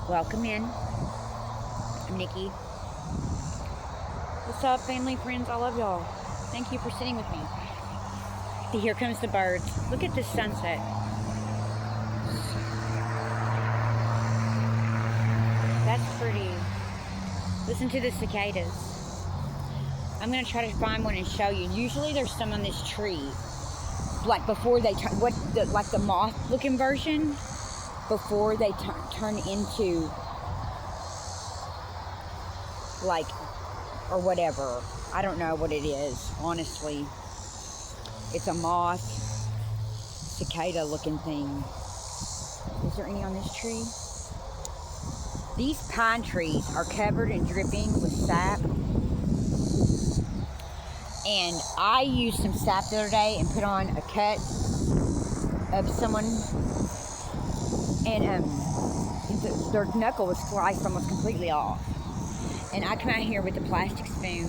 Welcome in. I'm Nikki. What's up, family, friends, all of y'all? Thank you for sitting with me. Here comes the birds. Look at this sunset. That's pretty. Listen to the cicadas. I'm going to try to find one and show you. Usually there's some on this tree. Like before they turn, like the moth looking version, before they turn into like, or whatever. I don't know what it is, honestly. It's a moth, cicada looking thing. Is there any on this tree? These pine trees are covered and dripping with sap. And I used some sap the other day and put on a cut of someone. And their knuckle was sliced almost completely off. And I come out here with a plastic spoon.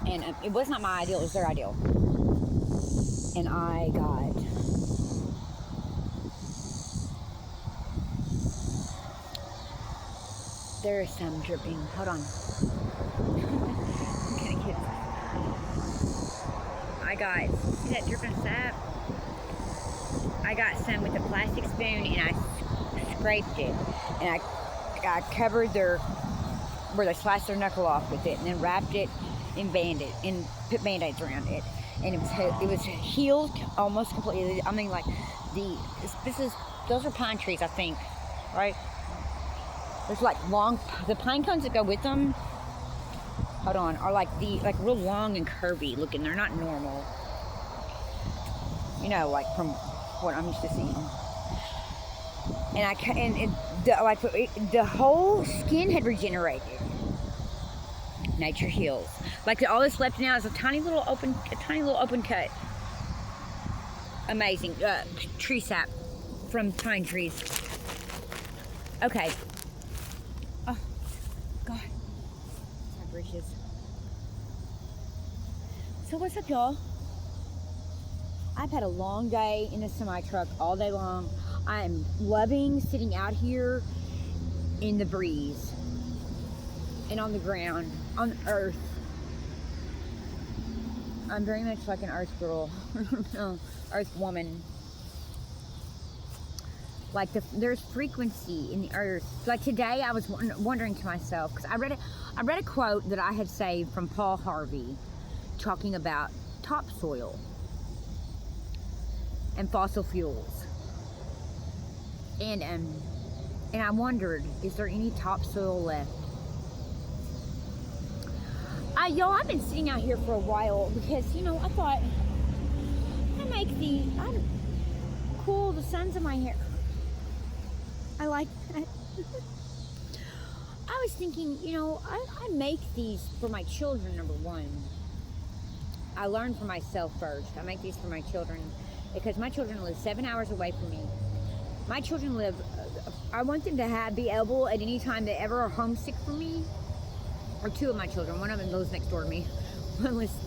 And it was not my ideal, it was their ideal. And I got there is some dripping. Hold on. I'm gonna get I got, see that dripping sap? I got some with a plastic spoon and I scraped it. And I covered where they sliced their knuckle off with it, and then wrapped it and banded and put band-aids around it, and it was healed almost completely. I mean, like those are pine trees, I think, right? There's like the pine cones that go with them. Hold on, are like real long and curvy looking. They're not normal, you know, like from what I'm used to seeing. And the whole skin had regenerated. Nature heals. Like all that's left now is a tiny little open cut. Amazing tree sap from pine trees. Okay. Oh God, my britches. So what's up, y'all? I've had a long day in the semi truck all day long. I'm loving sitting out here in the breeze and on the ground, on earth. I'm very much like an earth girl, earth woman. Like there's frequency in the earth. Like today I was wondering to myself, because I read a quote that I had saved from Paul Harvey talking about topsoil and fossil fuels. And I wondered, is there any topsoil left? Y'all, I've been sitting out here for a while because, you know, I thought I'm cool, the sun's in my hair. I like that. I was thinking, you know, I make these for my children, number one. I learned for myself first. I make these for my children because my children live 7 hours away from me. My children live, I want them to be able at any time they ever are homesick from me, or two of my children, one of them lives next door to me,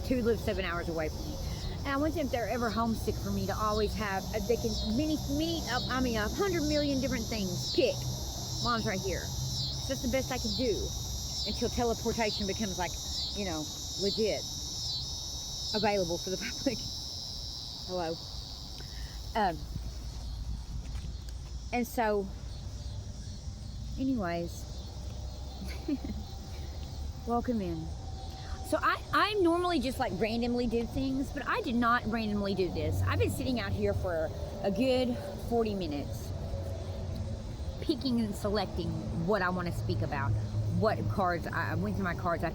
two live 7 hours away from me. And I want them, if they're ever homesick for me, to always have, they can, 100 million different things, pick. Mom's right here. So that's the best I can do until teleportation becomes like, you know, legit, available for the public. Hello. And so, anyways, welcome in. So I normally just like randomly do things, but I did not randomly do this. I've been sitting out here for a good 40 minutes, picking and selecting what I want to speak about. What cards, I went through my cards, I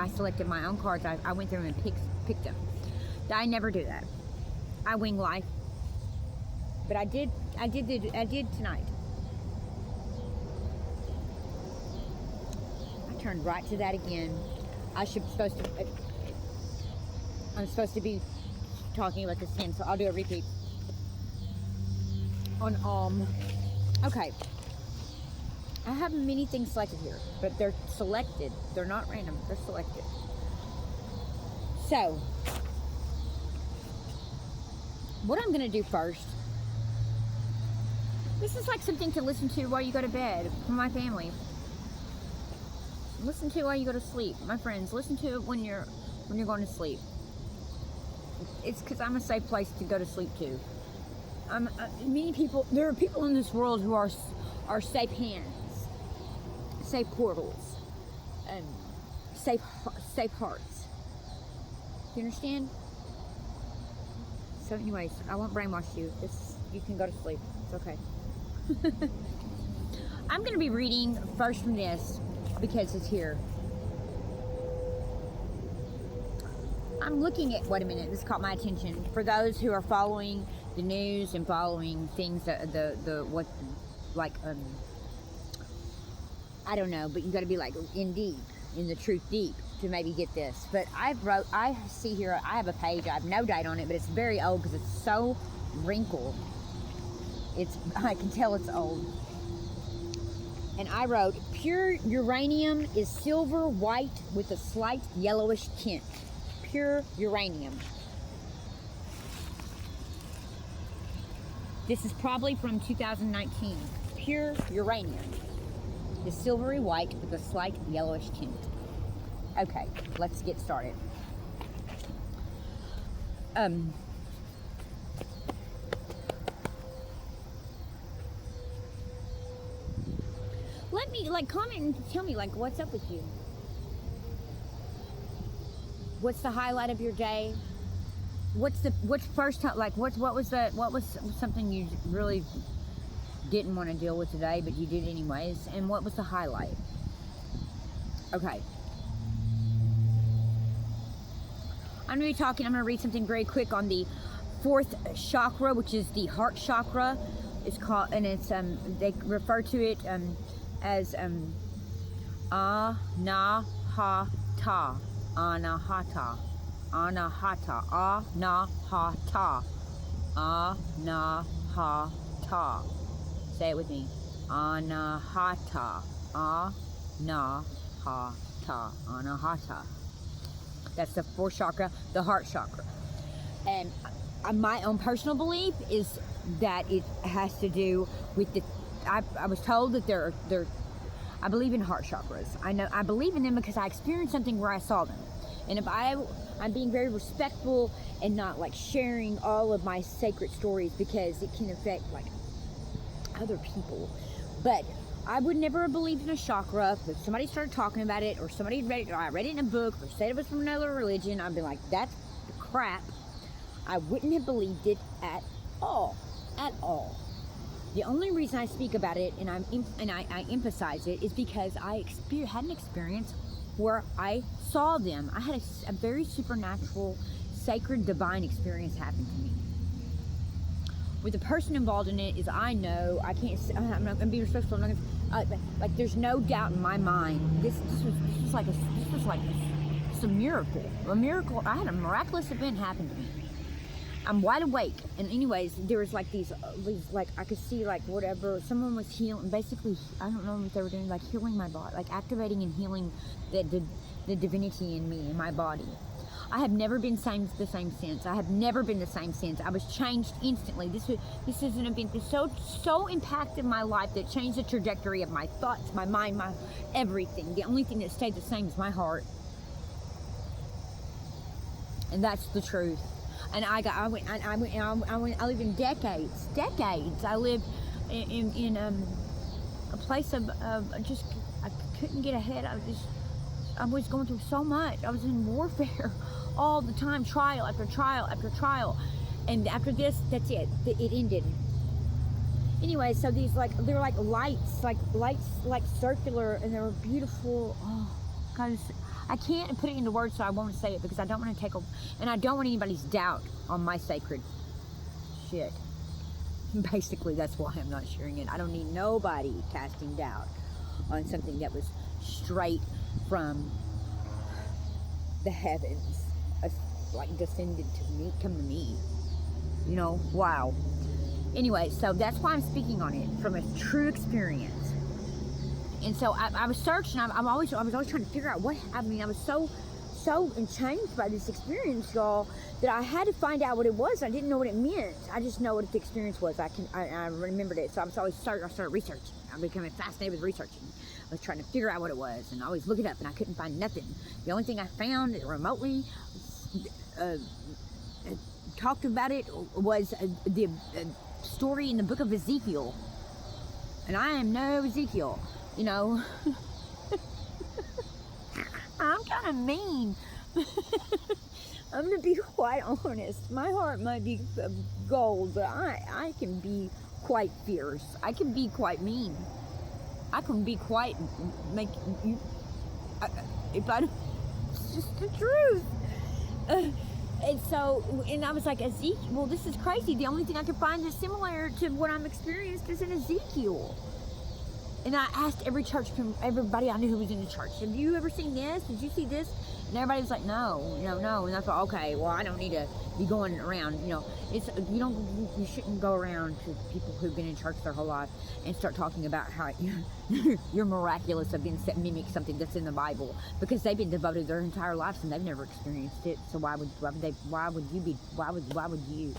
selected my own cards, I went through them and picked them. I never do that. I wing life. But I did tonight. I turned right to that again. I'm supposed to be talking about this again, so I'll do a repeat on okay. I have many things selected here, but they're selected. They're not random, they're selected. So what I'm gonna do first This is like something to listen to while you go to bed for my family. Listen to while you go to sleep. My friends, listen to it when you're going to sleep. It's because I'm a safe place to go to sleep to. There are people in this world who are safe hands, safe portals, and safe hearts. You understand? So anyways, I won't brainwash you. You can go to sleep. It's okay. I'm going to be reading first from this because it's here. I'm looking at, wait a minute, this caught my attention. For those who are following the news and following things, I don't know, but you got to be like in the truth deep to maybe get this. But I see here, I have a page, I have no date on it, but it's very old because it's so wrinkled. I can tell it's old. And I wrote, pure uranium is silver white with a slight yellowish tint. Pure uranium. This is probably from 2019. Pure uranium is silvery white with a slight yellowish tint. Okay, let's get started. Let me, comment and tell me, what's up with you? What's the highlight of your day? What's first time, what was something you really didn't want to deal with today, but you did anyways? And what was the highlight? Okay. I'm going to read something very quick on the 4th chakra, which is the heart chakra. It's called, and it's, they refer to it, as, anahata, anahata, anahata, anahata, anahata. Say it with me. Anahata, anahata, anahata. That's the 4th chakra, the heart chakra. And my own personal belief is that it has to do with I was told that I believe in heart chakras. I believe in them because I experienced something where I saw them. And if I'm being very respectful and not sharing all of my sacred stories because it can affect other people. But I would never have believed in a chakra if somebody started talking about it, or somebody read it, or I read it in a book, or said it was from another religion. I'd be like, that's crap. I wouldn't have believed it at all. At all. The only reason I speak about it and I emphasize it is because I had an experience where I saw them. I had a very supernatural, sacred, divine experience happen to me. With the person involved in it, I'm not going to be respectful. I'm not gonna, there's no doubt in my mind. This was like a miracle. A miracle. I had a miraculous event happen to me. I'm wide awake, and anyways, there was these I could see whatever, someone was healing, basically, I don't know what they were doing, healing my body, activating and healing the divinity in me, in my body. I have never been the same since. I have never been the same since. I was changed instantly. This is an event that so impacted my life that it changed the trajectory of my thoughts, my mind, my everything. The only thing that stayed the same is my heart. And that's the truth. And I live in decades. I live in a place of just, I couldn't get ahead. I was going through so much. I was in warfare all the time, trial after trial after trial. And after this, that's it. It ended. Anyway, so these they're lights, circular, and they were beautiful. Oh, God. I can't put it into words, so I won't say it because I don't want to and I don't want anybody's doubt on my sacred shit. Basically, that's why I'm not sharing it. I don't need nobody casting doubt on something that was straight from the heavens, descended to me, come to me. Wow. Anyway, so that's why I'm speaking on it from a true experience. And so I was searching. I was always trying to figure out what. I was so changed by this experience, y'all, that I had to find out what it was. I didn't know what it meant. I just know what the experience was. I remembered it. So I started researching. I became fascinated with researching. I was trying to figure out what it was, and I always look it up, and I couldn't find nothing. The only thing I found remotely talked about it was the story in the book of Ezekiel. And I am no Ezekiel, you know. I'm kind of mean. I'm going to be quite honest. My heart might be gold, but I can be quite fierce. I can be quite mean. I can be quite, if I don't, it's just the truth. And I was like, Ezekiel, well, this is crazy. The only thing I could find that's similar to what I'm experienced is in Ezekiel. And I asked everybody I knew who was in the church, have you ever seen this? Did you see this? And everybody was like, no. And I thought, okay, well, I don't need to be going around, you shouldn't go around to people who've been in church their whole life and start talking about how you're miraculous of being mimic something that's in the Bible, because they've been devoted their entire lives and they've never experienced it. So why would you?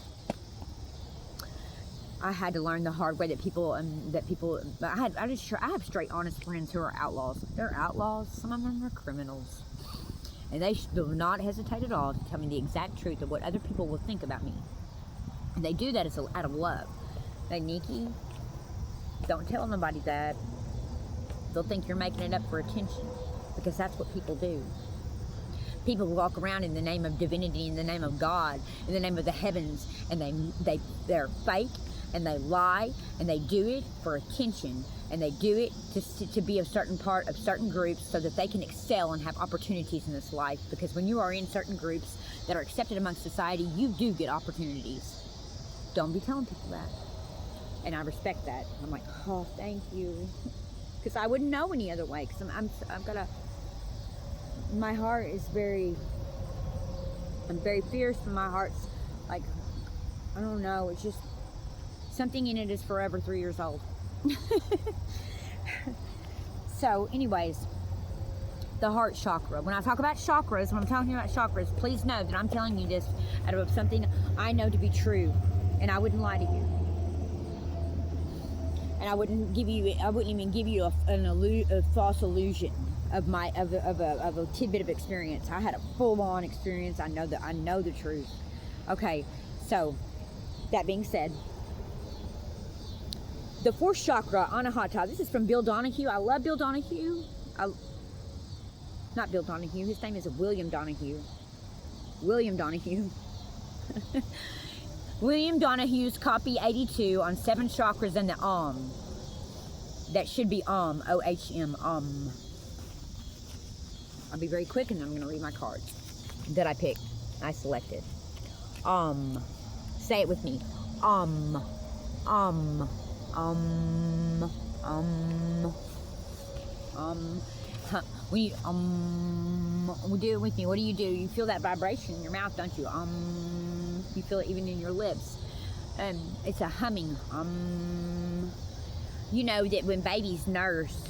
I had to learn the hard way I have straight, honest friends who are outlaws. They're outlaws. Some of them are criminals. And they do not hesitate at all to tell me the exact truth of what other people will think about me. And they do that out of love. Hey, Nikki, don't tell nobody that. They'll think you're making it up for attention, because that's what people do. People walk around in the name of divinity, in the name of God, in the name of the heavens, and they're fake, and they lie, and they do it for attention, and they do it to be a certain part of certain groups so that they can excel and have opportunities in this life. Because when you are in certain groups that are accepted amongst society, you do get opportunities. Don't be telling people that. And I respect that. I'm like, oh, thank you. Because I wouldn't know any other way. Because my heart is I'm very fierce, and my heart's like, I don't know, it's just, something in it is forever 3 years old. So anyways, the heart chakra. When I talk about chakras, when I'm talking about chakras, please know that I'm telling you this out of something I know to be true, and I wouldn't lie to you. And I wouldn't even give you a false illusion of a tidbit of experience. I had a full-on experience. I know the truth. Okay, so that being said, the fourth chakra, Anahata. This is from Bill Donahue. I love Bill Donahue. Not Bill Donahue. His name is William Donahue. William Donahue. William Donahue's copy 82 on 7 chakras and the That should be O-H-M, I'll be very quick, and I'm going to read my cards that I picked. I selected. Say it with me. Do it with me. What do? You feel that vibration in your mouth, don't you? You feel it even in your lips. It's a humming. You know that when babies nurse,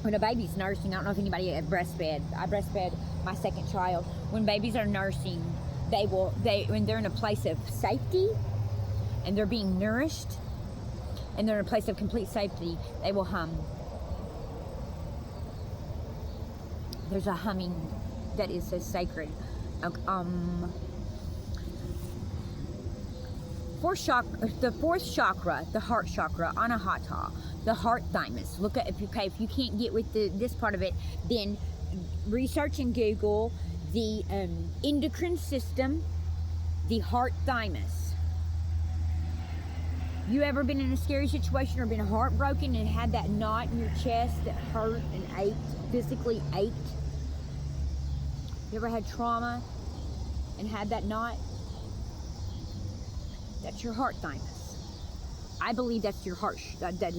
when a baby's nursing, I don't know if anybody breastfed. I breastfed my second child. When babies are nursing, when they're in a place of safety and they're being nourished and they're in a place of complete safety, they will hum. There's a humming that is so sacred. The fourth chakra, the heart chakra, Anahata, the heart thymus. Look at if you can't get with this part of it, then research and Google the endocrine system, the heart thymus. You ever been in a scary situation or been heartbroken and had that knot in your chest that hurt and ached, physically ached? You ever had trauma and had that knot? That's your heart thymus. I believe that's your heart. That